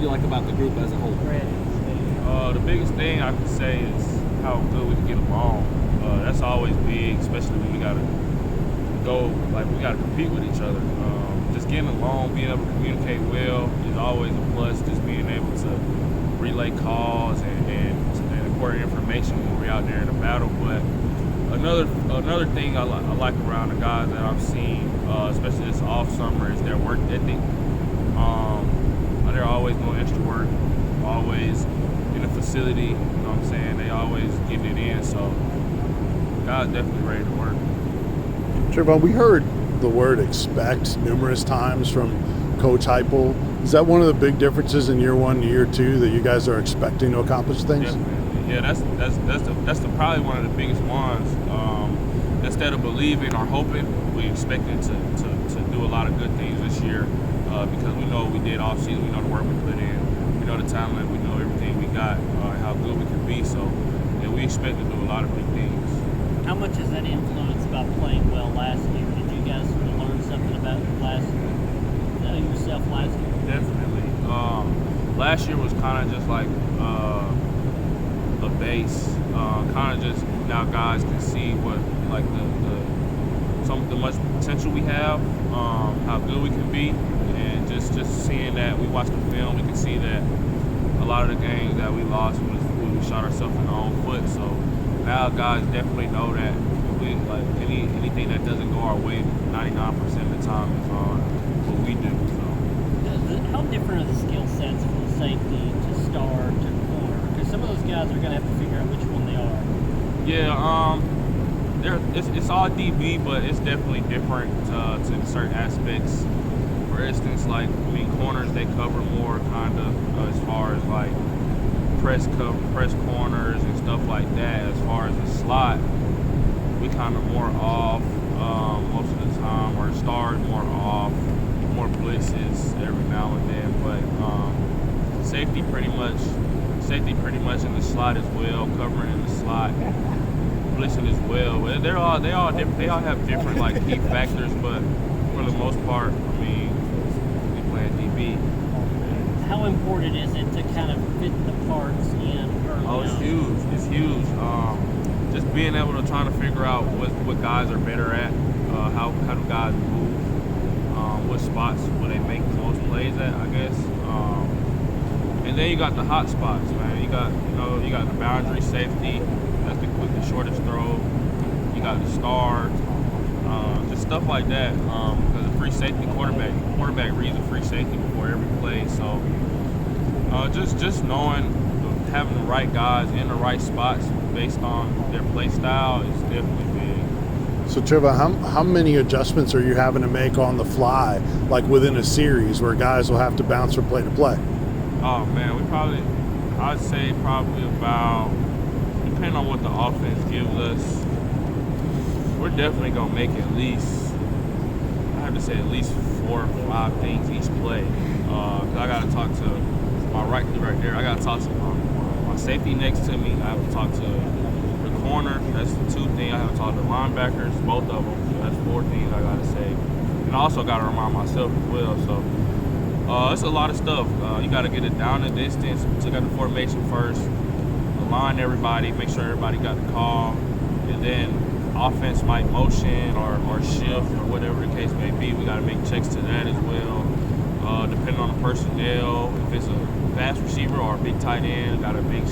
do you like about the group as a whole? The biggest thing I can say is how good we can get along. That's always big, especially when we gotta compete with each other. Just getting along, being able to communicate well is always a plus. Just being able to relay calls and important information when we're out there in the battle. But another thing I like around the guys that I've seen, especially this off summer, is their work ethic. They're always doing extra work, always in the facility. You know what I'm saying? They always getting it in. So guys definitely ready to work. Trevon, we heard the word expect numerous times from Coach Heupel. Is that one of the big differences in year one and year two, that you guys are expecting to accomplish things? Definitely. Yeah, that's probably one of the biggest ones. Instead of believing or hoping, we expected to do a lot of good things this year because we know what we did off season, we know the work we put in, we know the talent, we know everything we got, how good we can be. So yeah, we expect to do a lot of big things. How much is that influenced about playing well last year? Did you guys sort of learn something about yourself last year? Definitely. Last year was kind of just like a base. Kind of just now guys can see what like the much potential we have, how good we can be, and just seeing that we watch the film, we can see that a lot of the games that we lost was when we shot ourselves in our own foot. So now guys definitely know that we like anything that doesn't go our way, 99% of the time is on what we do. So how different are the skill sets from safety to star to corner? Because some of those guys are going to have to figure out which one they are. Yeah, it's all DB, but it's definitely different to certain aspects. For instance, like corners, they cover more kind of as far as like press corners and stuff like that. As far as the slot, we kind of more off most of the time, or stars more off, more blitzes every now and then. But safety pretty much in the slot as well, covering in the slot, blitzing as well. But they all different. They all have different like key factors, but for the most part, I mean, we playing DB. How important is it to kind of fit the parts in early on? It's huge. It's huge. Just being able to try to figure out what guys are better at, how do guys move, what spots will they make the most plays at, I guess. And then you got the hot spots, man. You got the boundary safety. That's the shortest throw. You got the star. Just stuff like that. Because the free safety quarterback reads a free safety before every play. So just knowing, having the right guys in the right spots based on their play style is definitely big. So Trevon, how many adjustments are you having to make on the fly, like within a series where guys will have to bounce from play to play? Oh man, I'd say probably about, depending on what the offense gives us, we're definitely gonna make at least 4 or 5 things each play. 'Cause I gotta talk to my right there. I gotta talk to my safety next to me. I have to talk to the corner. That's 2 things. I have to talk to the linebackers, both of them. So that's 4 things I gotta say. And I also gotta remind myself as well. So it's a lot of stuff. You gotta get it down the distance. Took out the formation first. Align everybody. Make sure everybody got the call. And then offense might motion or shift or whatever the case may be. We gotta make checks to that as well. Depending on the personnel, if it's a fast receiver or a big tight end, got to make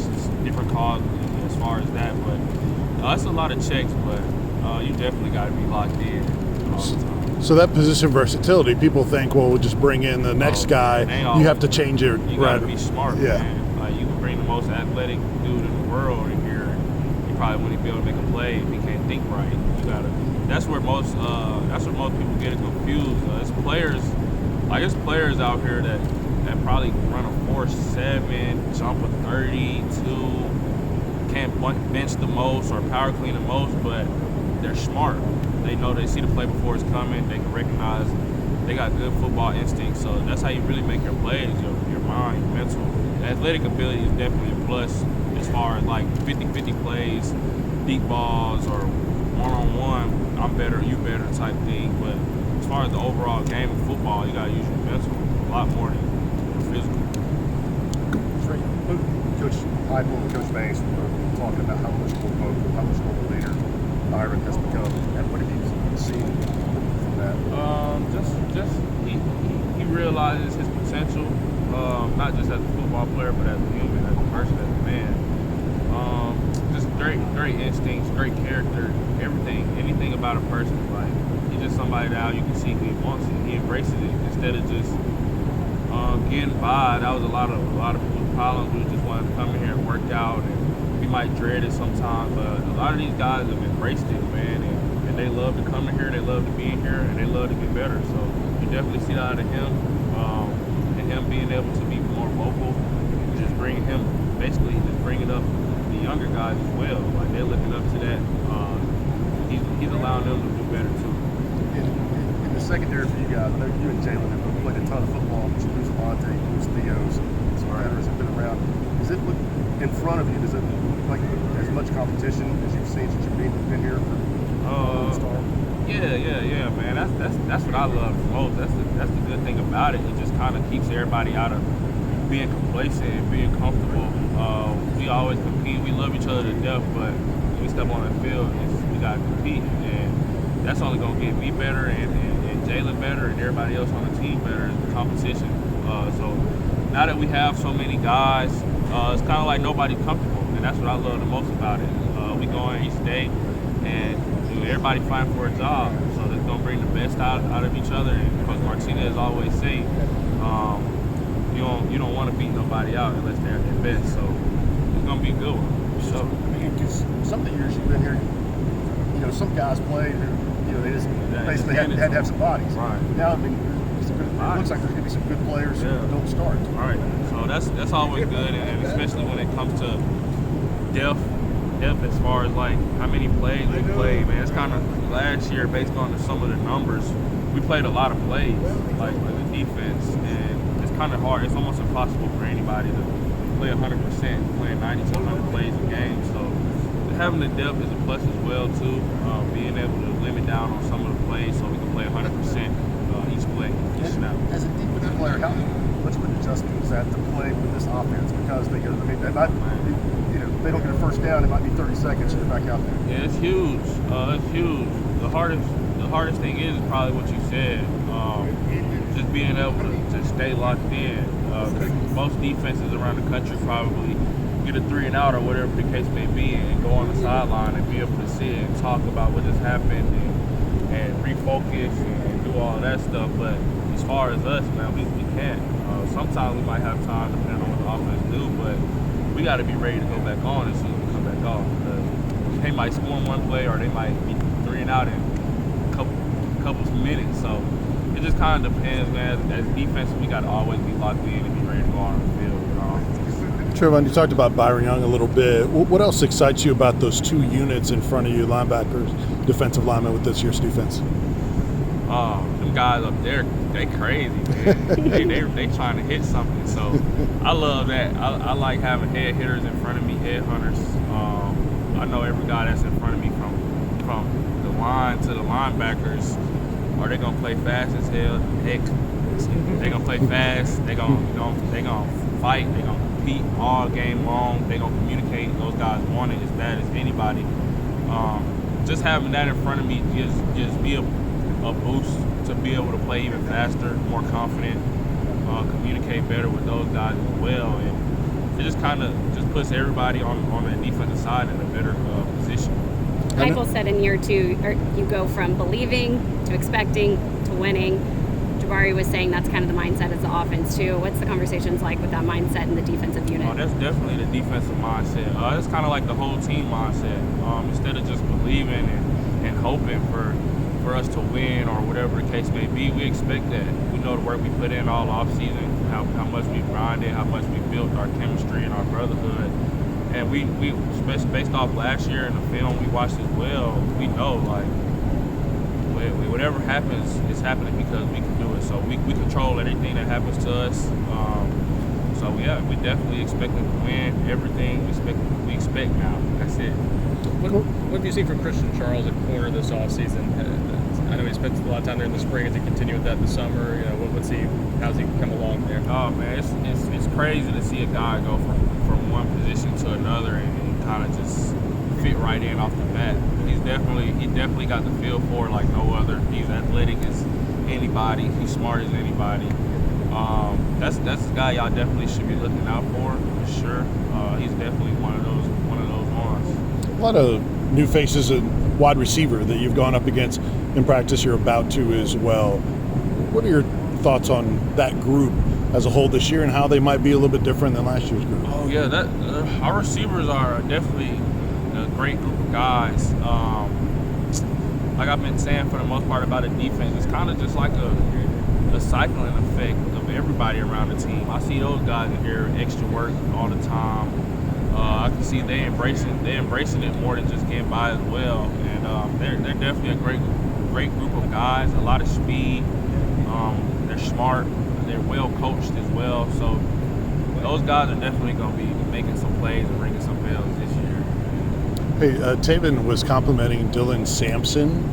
different calls as far as that. But it's a lot of checks, but you definitely got to be locked in all the time. So that position versatility, people think, well, we'll just bring in the next guy. You have to change it. You got to be smart, yeah. Man. Like, you can bring the most athletic dude in the world in here, and he probably wouldn't be able to make a play if he can't think right. You got to. That's where most people get it confused. It's players out here that probably run a 4.7, jump a 32, can't bench the most or power clean the most, but they're smart. They know, they see the play before it's coming. They can recognize. They got good football instincts. So that's how you really make your plays, your mind, your mental. The athletic ability is definitely a plus as far as like 50-50 plays, deep balls, or one-on-one, I'm better, you better type thing. But as far as the overall game of football, you got to use your mental a lot more than your physical. both Coach Heupel and Coach Banks were talking about how much more vocal, how much more of a leader Byron has become. And what have you seen from that? Just he realizes his potential, not just as a football player, but as a human, as a person, as a man. Just great instincts, great character, anything about a person. Like, he's just somebody that you can see who he wants it. He embraces it instead of just getting by. That was a lot of people's problems. We just wanted to come in here and work out, and we might dread it sometimes. But a lot of these guys have embraced it, man, and they love to come in here. They love to be in here, and they love to get better. So you definitely see that out of him, and him being able to be more vocal, just bringing up the younger guys as well. Like, they're looking up to that. He's allowing them to do better too. In the secondary for you guys, I know you and Jalen have played a ton of football, but you lose Monte, you lose Theo's, some veterans have been around. Does it look in front of you? Does it look like as much competition as you've seen since you've been here for Star? Yeah, man. That's what I love the most. That's the good thing about it. It just kind of keeps everybody out of being complacent and being comfortable. We always compete. We love each other to death, but when we step on the field, we gotta compete, and that's only gonna get me better and Jalen better and everybody else on the team better is the competition. So now that we have so many guys, it's kind of like nobody's comfortable, and that's what I love the most about it. We go in each day, and everybody fighting for a job, so that's gonna bring the best out of each other. And Coach Martinez always say, you don't want to beat nobody out unless they're at their best. So it's gonna be a good one. So, because some of the years you've been here, some guys play who, they just basically had to have some bodies. Right. Now, I mean, it looks like there's going to be some good players who don't start. Right. So that's always good, and especially when it comes to depth as far as like how many plays we played, man. It's kind of last year, based on some of the numbers, we played a lot of plays, like for the defense, and it's kind of hard. It's almost impossible for anybody to play 100%, playing 90 to 100 plays a game. So having the depth is a plus as well too. Being able to limit down on some of the plays so we can play 100% each play, each snap. As a defensive player, how much of an adjustment is that to play with this offense? Because they they don't get a first down, it might be 30 seconds and you're back out there. Yeah, it's huge. It's huge. The hardest thing is probably what you said. Just being able to stay locked in. Most defenses around the country probably get a 3 and out or whatever the case may be, and go on the sideline and be able to sit and talk about what just happened and refocus and do all of that stuff. But as far as us, man, we can't. Sometimes we might have time depending on what the offense do, but we got to be ready to go back on as soon as we come back off. Because they might score one play or they might be 3 and out in a couple minutes. So it just kind of depends, man. As defense, we got to always be locked in and be ready to go on the field. Trevon, you talked about Byron Young a little bit. What else excites you about those two units in front of you, linebackers, defensive linemen with this year's defense? Them guys up there, they crazy, man. they trying to hit something. So I love that. I like having head hitters in front of me, head hunters. I know every guy that's in front of me from the line to the linebackers, are they gonna play fast as hell? Heck, they gonna play fast. They gonna fight. They gonna compete all game long. They gonna communicate. Those guys want it as bad as anybody. Just having that in front of me gives me a boost to be able to play even faster, more confident, communicate better with those guys as well, and it just kind of just puts everybody on the defensive side in a better position. Heupel said in year 2, you go from believing to expecting to winning. Jabari was saying that's kind of the mindset as the offense too. What's the conversations like with that mindset in the defensive unit? Oh, that's definitely the defensive mindset. It's kind of like the whole team mindset. Instead of just believing and hoping for us to win or whatever the case may be, we expect that. We know the work we put in all off season, how much we grinded, how much we built our chemistry and our brotherhood. And we based off last year in the film we watched as well, we know like whatever happens, it's happening because we can do it. So we control everything that happens to us. So yeah, we definitely expect to win everything. We expect now. That's it. What have you seen from Christian Charles at corner this offseason? I know he spent a lot of time there in the spring. Is he continue with that in the summer? You know, how's he come along there? Oh man, it's crazy to see a guy go from one position to another and kind of just fit right in off the bat. He definitely got the feel for it like no other. He's athletic as anybody. He's smart as anybody. That's the guy y'all definitely should be looking out for sure. He's definitely one of those ones. A lot of new faces at wide receiver that you've gone up against in practice. You're about to as well. What are your thoughts on that group as a whole this year and how they might be a little bit different than last year's group? Oh yeah, our receivers are definitely a great group of guys. Like I've been saying for the most part about the defense, it's kind of just like a cycling effect of everybody around the team. I see those guys in here extra work all the time. I can see they embracing it more than just getting by as well. And they're definitely a great group of guys. A lot of speed. They're smart. They're well coached as well. So those guys are definitely going to be making some plays and ringing some bells this year. Hey, Trevon was complimenting Dylan Sampson.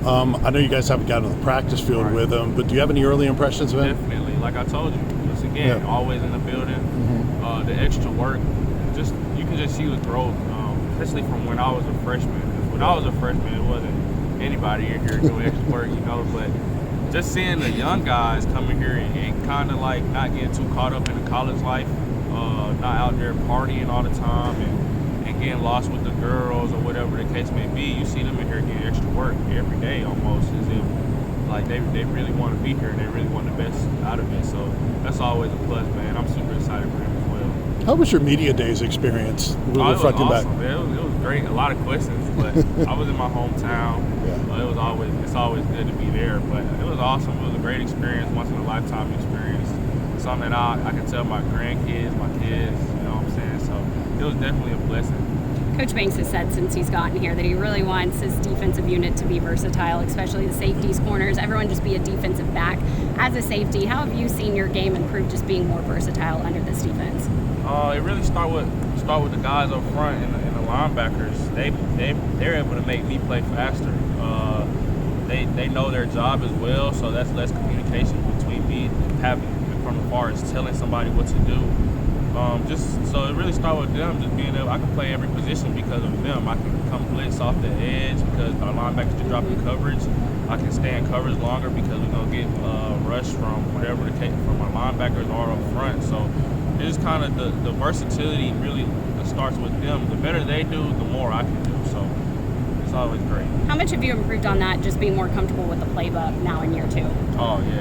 I know you guys haven't gotten on the practice field with him, but do you have any early impressions of him? Definitely. Like I told you, once again, always in the building. The extra work, you can just see the growth, especially from when I was a freshman. When I was a freshman, it wasn't anybody in here doing extra work, but just seeing the young guys coming here and kind of like not getting too caught up in the college life, not out there partying all the time and getting lost with the girls or whatever the case may be. You see them in here getting extra work every day almost, as if like they really want to be here and they really want the best out of it. So that's always a plus, man. I'm super excited for him as well. How was your media days experience? It was Reflecting awesome, back? man. It was great. A lot of questions, but I was in my hometown. It's always good to be there. But it was awesome. It was a great experience, once in a lifetime experience. Something that I can tell my grandkids, my kids. You know what I'm saying? So it was definitely a blessing. Coach Banks has said since he's gotten here that he really wants his defensive unit to be versatile, especially the safeties, corners, everyone just be a defensive back. As a safety, how have you seen your game improve just being more versatile under this defense? It really start with the guys up front and the linebackers. They're able to make me play faster. They know their job as well, so that's less communication between me having from afar as telling somebody what to do. So it really started with them, just being able, I can play every position because of them. I can come blitz off the edge because our linebackers are dropping coverage. I can stay in coverage longer because we're going to get rushed from whatever the case from our linebackers are up front. So it's kind of the versatility really starts with them. The better they do, the more I can do. So it's always great. How much have you improved on that, just being more comfortable with the playbook now in year 2? Oh, yeah.